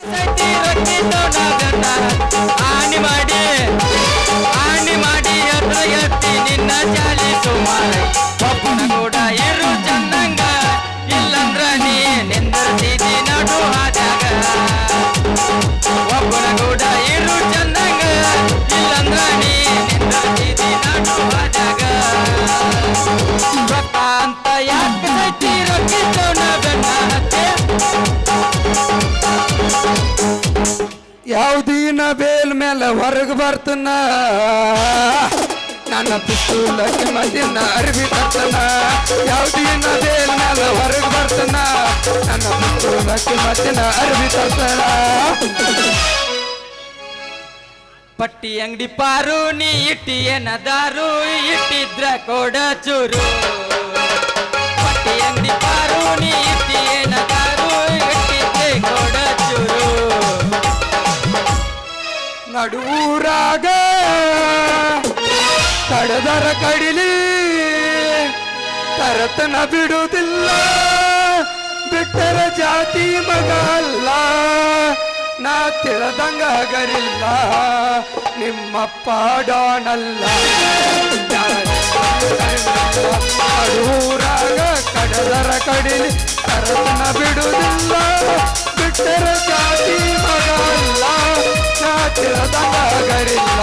ಸೈತಿ ರೊಕ್ಕಿದ್ದವನ ಆಣಿ ಮಾಡಿ ಹತ್ರ ಎತ್ತಿ ನಿನ್ನ ಜಾಲಿ ಸುಮಾರ ಒಬ್ಬನ ಕೂಡ ಇರು ಚಂದಂಗ ಇಲ್ಲಂದ್ರ ನೀ ನಿಂದಿರ್ತಿದಿ ನಡು ಹಾದ್ಯಾಗ ಒಬ್ಬನ ಕೂಡ ಇರು ಚಂದಂಗ ಇಲ್ಲಂದ್ರ ನೀ ನಿಂದಿರ್ತಿದಿ ನಡು ಹಾದ್ಯಾಗ ರೊಕ್ಕ ಅಂತ ಯಾಕೆ ಸೈತಿ ರೊಕ್ಕಿದ್ದವನ ಬೆನ್ನ ಹತ್ತೆ ಯಾವ್ದಿನ ಬೇಲ್ ಮೇಲೆ ಹೊರಗೆ ಬರ್ತನ ನನ್ನ ಪಿಸ್ತೂಲಕ್ಕೆ ಮದ್ದಿನ ಅರ್ಬಿ ತರ್ತನ ಯಾವ್ದಿನ ಬೇಲ್ ಮೇಲೆ ಹೊರಗೆ ಬರ್ತನ ನನ್ನ ಪಿಸ್ತೂಲಕ್ಕೆ ಮದ್ದಿನ ಅರ್ಬಿ ತರ್ತನ ಪಟ್ಟಿ ಅಂಗಡಿ ಪಾರು ನೀ ಇಟ್ಟಿ ಏನದಾರು ಇಟ್ಟಿದ್ರ ಕೋಡ ಚೂರು ಪಟ್ಟಿ ಅಂಗಡಿ ಪಾರು ನೀ ಇಟ್ಟಿ ಏನದಾರು ಇಟ್ಟಿದ್ರೆ ಕೋಡ ಚೂರು ನಡುವೂರಾಗ ಕಡದರ ಕಡಿಲಿ ತರತನ ಬಿಡುವುದಿಲ್ಲ ಬಿಟ್ಟರ ಜಾತಿ ಮಗ ಅಲ್ಲ ನಾ ತಿಳದಂಗ ಹಗರಿಲ್ಲ ನಿಮ್ಮಪ್ಪ ಡಾನಲ್ಲ ನಡುವೂರಾಗ ಕಡದರ ಕಡಿಲಿ ತರತನ ಬಿಡುವುದಿಲ್ಲ ಬಿಟ್ಟರ ಜಾತಿ ಮಗ ಅಲ್ಲ ನಾ ತಿಳದಂಗ ಹಗರಿಲ್ಲ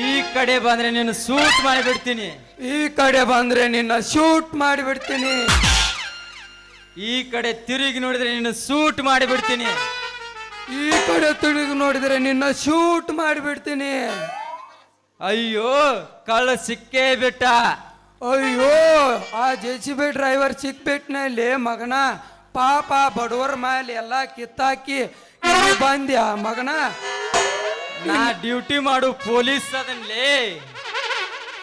ಈ ಕಡೆ ಬಂದ್ರೆ ನೀನು ಶೂಟ್ ಮಾಡಿಬಿಡ್ತೀನಿ ಈ ಕಡೆ ಬಂದ್ರೆ ನಿನ್ನ ಶೂಟ್ ಮಾಡಿಬಿಡ್ತೀನಿ ಈ ಕಡೆ ತಿರುಗಿ ನೋಡಿದ್ರೆ ನಿನ್ನ ಶೂಟ್ ಮಾಡಿಬಿಡ್ತೀನಿ ಈ ಕಡೆ ತಿರುಗಿ ನೋಡಿದ್ರೆ ನಿನ್ನ ಶೂಟ್ ಮಾಡಿಬಿಡ್ತೀನಿ ಅಯ್ಯೋ ಕಳ್ಳ ಸಿಕ್ಕೇ ಬಿಟ್ಟ ಅಯ್ಯೋ ಆ JCB ಡ್ರೈವರ್ ಸಿಕ್ಬಿಟ್ನಲ್ಲಿ ಮಗನ ಪಾಪ ಬಡವರ ಮೇಲೆ ಎಲ್ಲ ಕಿತ್ತಾಕಿ ಇಲ್ಲಿ ಬಂದ್ಯಾ ಮಗನ ನಾ ಡ್ಯೂಟಿ ಮಾಡು ಪೊಲೀಸ್ ಅದನ್ಲೇ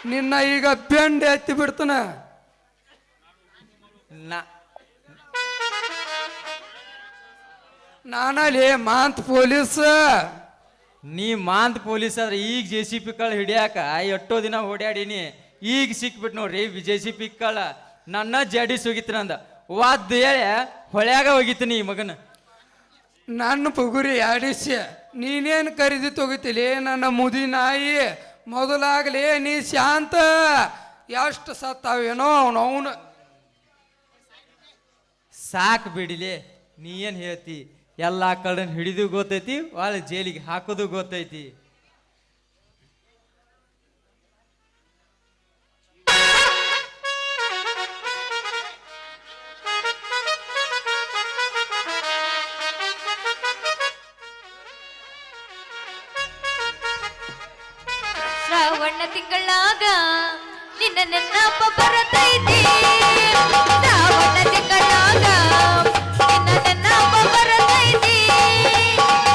ನಿನ್ನ ಈಗ ಬೆಂಡ್ ಎತ್ತಿ ಬಿಡ್ತಾನ ನಾನಲ್ಲಿ ಮಾಂತ್ ಪೊಲೀಸ್ ನೀ ಮಾಂತ್ ಪೊಲೀಸ್ ಆದ್ರೆ ಈಗ JCB ಕಳ್ಳ ಹಿಡಿಯಾಕ ಎಷ್ಟೋ ದಿನ ಓಡಾಡೀನಿ ಈಗ ಸಿಕ್ಬಿಟ್ಟು ನೋಡ್ರಿ JCB ಕಳ್ಳ ನನ್ನ ಜಡಿ ಸುಗಿತ್ರಂದ ವಾದ್ ಹೇಳಿ ಹೊಳ್ಯಾಗ ಹೋಗಿತೀನಿ ಈ ಮಗನ ನನ್ನ ಪುಗುರಿ ಆಡಿಸಿ ನೀನೇನು ಖರೀದಿ ತೊಗೋತಿಲಿ ನನ್ನ ಮುದಿ ನಾಯಿ ಮೊದಲಾಗಲಿ ನೀ ಶಾಂತ ಎಷ್ಟು ಸತ್ತಾವೇನೋ ಅವನು ಸಾಕು ಬಿಡಿಲೆ ನೀ ಏನು ಹೇಳ್ತಿ ಎಲ್ಲ ಕಳ್ಳನ್ ಹಿಡಿದು ಗೊತ್ತೈತಿ ಒಳ್ಳೆ ಜೈಲಿಗೆ ಹಾಕೋದು ಗೊತ್ತೈತಿ ಶ್ರಾವಣ ತಿಂಗಳಾಗ ನಿನ್ನ ನೆನಪ ಬರತೈತಿ ಶ್ರಾವಣ ತಿಂಗಳಾಗ ನಿನ್ನ ನೆನಪ ಬರತೈತಿ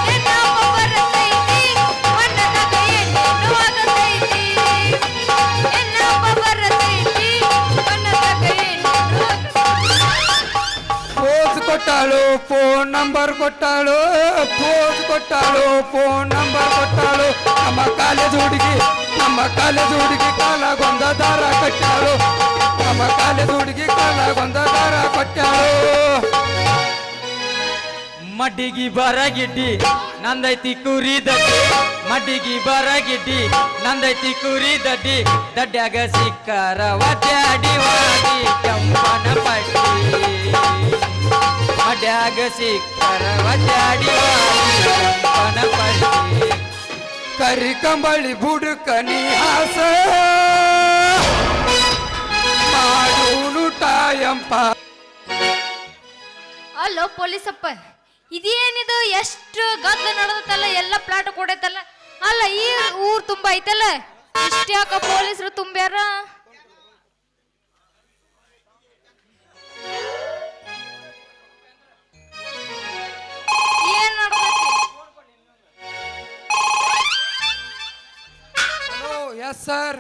ನೆನಪ ಬರತೈತಿ ಮಣ್ಣದಾಗ ಏನೇನು ಆಗತೈತಿ ನೆನಪ ಬರತೈತಿ ಮಣ್ಣದಾಗ ಏನೇನು ಪೋಸ್ ಕೊಟ್ಟಾಳು ಫೋನ್ ನಂಬರ್ ಕೊಟ್ಟಾಳು ಪೋಸ್ ಕೊಟ್ಟಾಳು ಫೋನ್ ನಂಬರ್ ಕೊಟ್ಟಾಳು ನಮ್ಮ ಕಾಲೇಜ್ ಹುಡುಗಿ ಕಾಲಾಗೊಂದ ದಾರ ಕಟ್ಟಾಳು ನಮ್ಮ ಕಾಲೇಜ್ ಹುಡುಗಿ ಕಾಲಾಗೊಂದ ದಾರ ಕೊಟ್ಟಾಳು ಮಡ್ಡಿಗಿ ಬರಗಿಡ್ಡಿ ನಂದೈತಿ ಕುರಿ ದಡ್ಡಿ ಮಡ್ಡಿಗಿ ಬರಗಿಡ್ಡಿ ನಂದೈತಿ ಕುರಿ ದಡ್ಡಿ ದಡ್ಡ್ಯಾಗ ಸಿಕ್ಕರ ಒಡ್ಯಾಡಿ ವಾಡಿ ಕೆಂಪನ ಪಟ್ಟಿ ಮಡ್ಯಾಗ ಸಿಕ್ಕರ ಒಡ್ಯಾಡಿ ವಾಡಿ ಕೆಂಪನ ಪಟ್ಟಿ ಕರಿ ಕಂಬಳಿ ಬುಡುಕ ನೀ ಹಾಸ ಮಾಡೂನು ಟಾಯಂಪ ಅಲ್ಲೋ ಪೊಲೀಸಪ್ಪ ಇದೇನಿದು ಎಷ್ಟು ಗದ್ಲ ನಡೆದತ್ತಲ್ಲ ಎಲ್ಲ ಪ್ಲಾಟ್ ಕೊಡೈತಲ್ಲ ಅಲ್ಲ ಈ ಊರ್ ತುಂಬಾ ಐತಲ್ಲ ಇಷ್ಟ್ಯಾಕ ಪೊಲೀಸರು ತುಂಬ್ಯಾರ ಏನ್ ನಡ್ದೈತಿ ಹಲೋ ಎಸ್ ಸರ್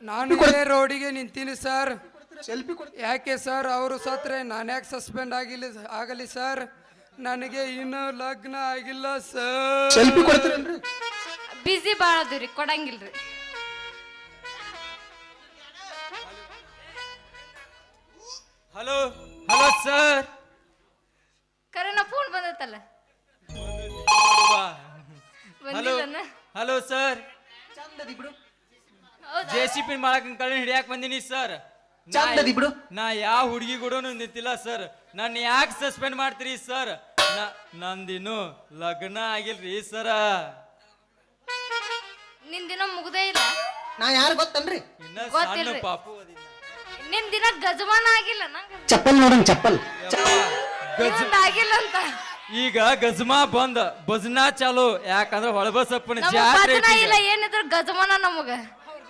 ನಾನು ಇದೇ ರೋಡಿಗೆ ನಿಂತೀನಿ ಸರ್ ಯಾಕೆ ಸರ್ ಅವರು ಸತ್ರೆ ನಾನು ಯಾಕೆ ಸಸ್ಪೆಂಡ್ ಆಗಲಿ ಸರ್ ನನಗೆ ಇನ್ನೂ ಲಗ್ನ ಆಗಿಲ್ಲ ಸರ್ ಬಿಸಿ ಬಾಳ ಅದರಿ ಕೊಡಂಗಿಲ್ರಿ ಹಲೋ ಹಲೋ ಸರ್ ಬಂತಲ್ಲ ಹಲೋ ಬಂದಿಲ್ಲನ ಹಲೋ ಸರ್ ಚಂದದಿ ಬಿಡು ಹೌದಾ JCP ಮಾಡಕ್ ಕಳ್ಳಿ ಹಿಡಿಯಾಕ ಬಂದಿನಿ ಸರ್ ಚಂದದಿ ಬಿಡು ನಾ ಯಾವ ಹುಡುಗಿ ಕೂಡ ನಿಂತಿಲ್ಲ ಸರ್ ನನ್ನ ಯಾಕೆ ಸಸ್ಪೆಂಡ್ ಮಾಡ್ತೀರಿ ಸರ್ ನಂದಿನ್ನು ಲಗ್ನ ಆಗಿಲ್ರಿ ಸರ ನಿನ್ ದಿನ ಮುಗ್ದೇ ಇಲ್ಲ ನಾ ಯಾರು ಗೊತ್ತನ್ರಿ ಇನ್ನ ಸಣ್ಣ ಗೊತ್ತಿಲ್ರಿ. ಪಾಪು ಅದಿನ್ನ. ನಿನ್ ದಿನ ಗಜಮಾನ ಆಗಿಲ್ಲ ನಂಗ ಚಪ್ಪಲ್ ನೋಡಂಗ್ ಚಪ್ಪಲ್ ಇನ್ನೊಂದ್ ಆಗಿಲ್ಲ ಅಂತ ಈಗ ಗಜ್ಮಾ ಬಂದ ಭಜನಾ ಚಾಲು ಯಾಕಂದ್ರ ಹೊಳಬಸಪ್ಪನ ನಮಗ್ ಜಾತ್ರೆ ಭಜನ ಇಲ್ಲ ಏನಿದ್ರು ಗಜಮಾನ ನಮಗ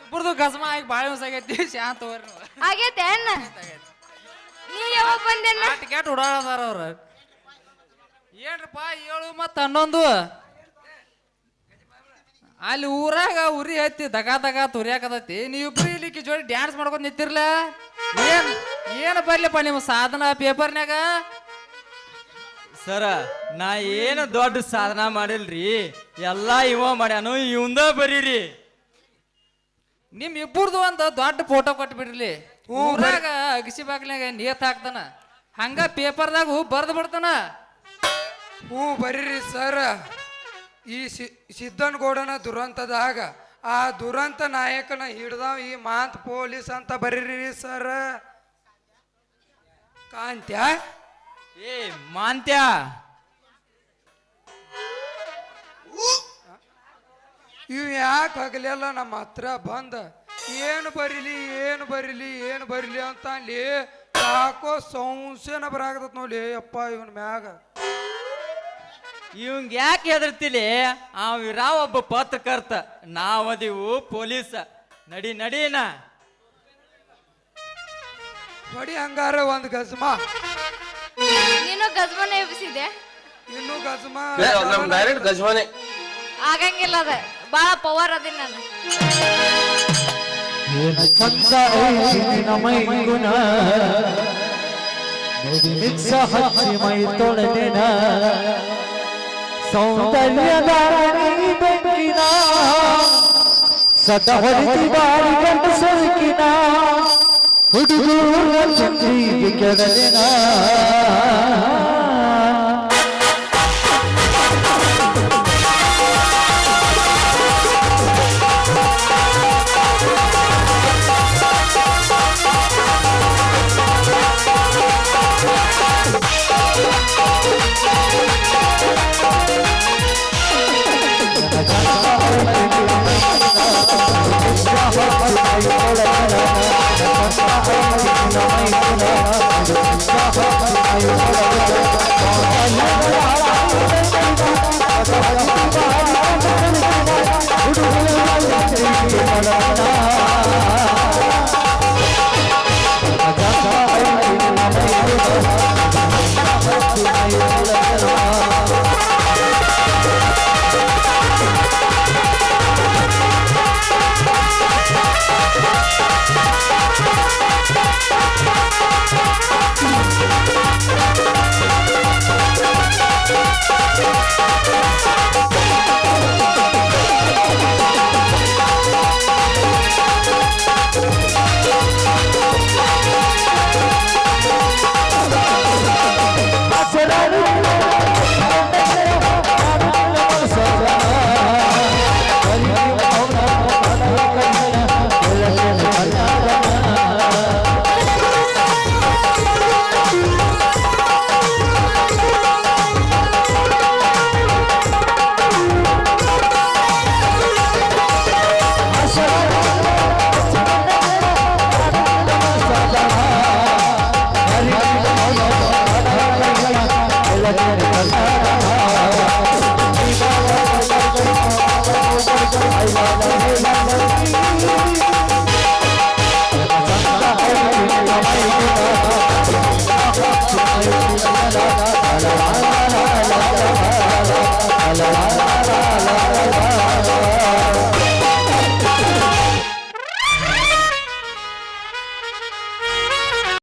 ಇಬ್ಬರದು ಗಜಮ ಆಗಿ ಭಾಳ ದಿವಸ ಆಗೈತಿ ಶಾಂತ ಹೋಗ್ರಿ ನೀವು. ಆಗೈತೆ ಅಣ್ಣ ನೀ ಯಾವಾಗ ಬಂದೇನ ಟಿಕೆಟ್ ಉಡಾಳದಾರ ಅವ್ರ ಏನ್ರಪ್ಪ 7 ಮತ್ತು 11 ಅಲ್ಲಿ ಊರಾಗ ಉರಿ ಹತ್ತಿ ದಗ ತುರಿಯಾಕತೈತಿ ನೀವಿಬ್ರು ಇಲ್ಲಿಕ್ಕೆ ಜೋಡಿ ಡ್ಯಾನ್ಸ್ ಮಾಡ್ಕೊಂಡು ನಿಂತಿರ್ಲ ಏನು ಬರ್ಲಿಪ್ಪ ನಿಮ್ಮ ಸಾಧನ ಪೇಪರ್ನ್ಯಾಗ ಸರ ನಾ ಏನು ದೊಡ್ಡ ಸಾಧನ ಮಾಡಿಲ್ರಿ ಎಲ್ಲಾ ಇವ ಮಾಡ್ಯಾನು ಇವಂದ ಬರೀರಿ ನಿಮ್ ಇಬ್ಬರದು ಒಂದು ದೊಡ್ಡ ಫೋಟೋ ಕೊಟ್ಟು ಬಿಡ್ರಿ ಊರಾಗ ಅಗಸಿ ಬಾಗ್ಲಾಗ ನೇತ್ ಹಾಕ್ತಾನ ಹಂಗ ಪೇಪರ್ದಾಗ ಬರ್ದು ಬಿಡ್ತಾನ ಹ್ಞೂ ಬರೀರಿ ಸರ್ ಈ ಸಿದ್ದನಗೌಡನ ದುರಂತದಾಗ ಆ ದುರಂತ ನಾಯಕನ ಹಿಡ್ದಾವ ಈ ಮಾತ್ ಪೊಲೀಸ್ ಅಂತ ಬರೀರಿ ಸರ್ ಕಾಂತ್ಯ ಏ ಮಾಂತ್ಯ ಇವ್ ಯಾಕೆ ಹಗಲೆಲ್ಲ ನಮ್ಮ ಹತ್ರ ಬಂದ ಏನು ಬರೀಲಿ ಅಂತ ಅಲ್ಲಿ ಯಾಕೋ ಸಂಶಯನ ಬರಾಕತ್ತ ನೋಡಿ ಅಪ್ಪ ಇವನ್ ಮ್ಯಾಗ ಇವಂಗ ಯಾಕೆ ಹೆದರ್ತಿಲಿ ಅವಿರಾವ್ ಒಬ್ಬ ಪತ್ರಕರ್ತ ನಾವದಿವು ಪೊಲೀಸ ನಡೀನ ನೋಡಿ ಹಂಗಾರ ಒಂದು ಗಜ್ಮ ನೀನು ಗಜಮಾನ ಎಬ್ಸಿದೆ ಇನ್ನು ಗಜ್ಮ ನಮ್ ಡೈರೆಕ್ಟ್ ಗಜವಾನೆ ಆಗಂಗಿಲ್ಲ ಅದ ಬಾಳ ಪವರ್ ಅದಿ ನಾನು ಚಂದ ಐಸಿನ ಮೈಗುಣ ಮಿಕ್ಸ ಹಚ್ಚಿ ಮೈ ತೊಳೆದೆನ ಸೌಂದರ್ಯದ ಬೆಂಕಿನ ಸದ ಹೊರತಿ ಬಾರಿ ಗಂಡ ಸೊರಕಿನ ಹುಡುಗೂರ ಚಂದ್ರಿಗೆ ಕೆಡದೆನ I love